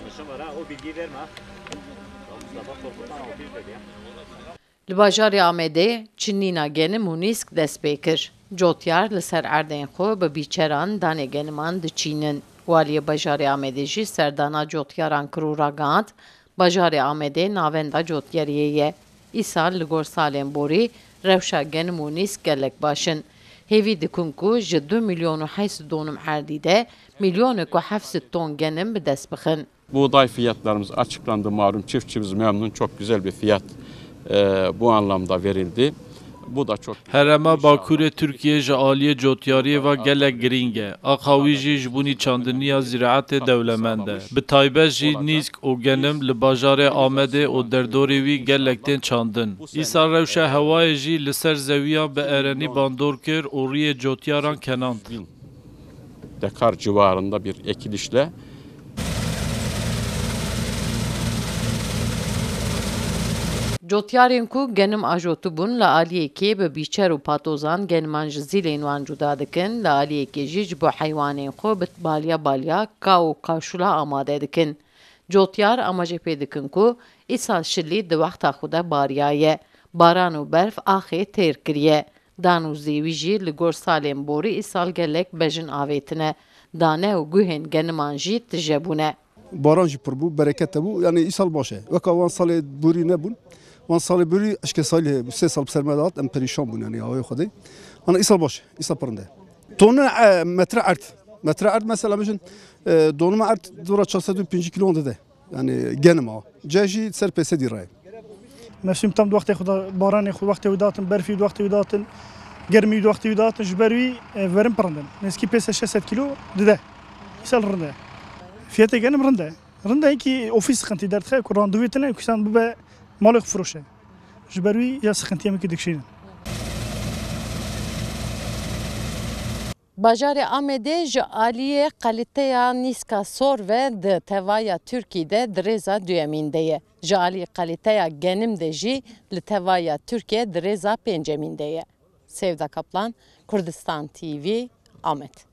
yanlışım var ha. O bilgiyi verme. Mustafa Korkut'tan 600 dedi ya. Li bajarê Amedê çinîna genim û nîsk dest pê kir. Cotyar li ser erdên xwe bi bîçeran danê geniman diçînin. Waliyê bajarê Amedê jî serdana cotyaran kir û ragihand. Bajarê Amedê navenda cotyariyê ye. Îsal li gor salên borî rewşa genim û nîsk gelek başin. Hêvî dikin ku ji 2 milyon û 800 donum erdî de milyoneke û 700 ton genim bi dest bixin. Buğday fiyatlarımız açıklandı malum. Çiftçimiz memnun. Çok güzel bir fiyat bu anlamda verildi. Bu da çok. Herema Bakurê Tirkiye ji aliyê cotyariyê ve gelek giring e. Axawî jî ji bunî çandiniya zîraetê dewlemend e. Bi taybet jî nîsk û genim li bajarê Amedê û derdorê wî gelek tên çandin. Îsal rewşa hewayê jî li ser zewiyan bi erenî bandor kir û rûyê cotyaran kenand. Dekar civarında bir ekilişle Cotyarên ku genim ajotu bûn li aliyekê bi bîçer û patozan geniman ji zîlên wan cuda dikin, li aliyekê jî ji bo heywanên xwe bi balya ka û kaşula amade dikin. Cotyar amacê pê dikin ku îsal şilî di wexta xwe de bariyaye. Baran û berf axê têr kiriye. Dan û zêwî jî li gor salên borî îsal gelek bejin avêtine. Dane û guhên geniman jî tijebûne. Baran jî pir bû, bereket hebû, yani îsal baş e. Weka wan salê borî nebûn. Wan salê borî eşke salê 3 sal bi ser me dat em perîşan bûn yani awê Xwedê. Ana îsal baş e, îsal pirinde. Tonun metre erd. Metre erd mesela bijin donuma erd dora 450 kilo dide. Yani genim a. Ca jî ser pêsê dîraye. Mevsim tam wextê xwe baranê xwe wextê wî datin, berfî wextê wî datin, germî wextê wî datin ji ber wî verim pirindin. Nêzîkî 500-600 kilo dide. îsal rinde. Fiyatê genim rinde. Rinde ki ofîs sıkıntı derdixe ku randevûyê tune ku san bibe malê xwe firoşe. Ji ber wî ya sıkıntiyê dikişînin. Bajarê Amedê ji aliyê kaliteya nîska sor ve di tevaya Tirkiyeyê di rêza duyemîn de ye. Ji aliyê kaliteya genim de jî li tevaya Tirkiye di rêza pêncemîn de ye. Sevda Kaplan, Kurdistan TV, Amed.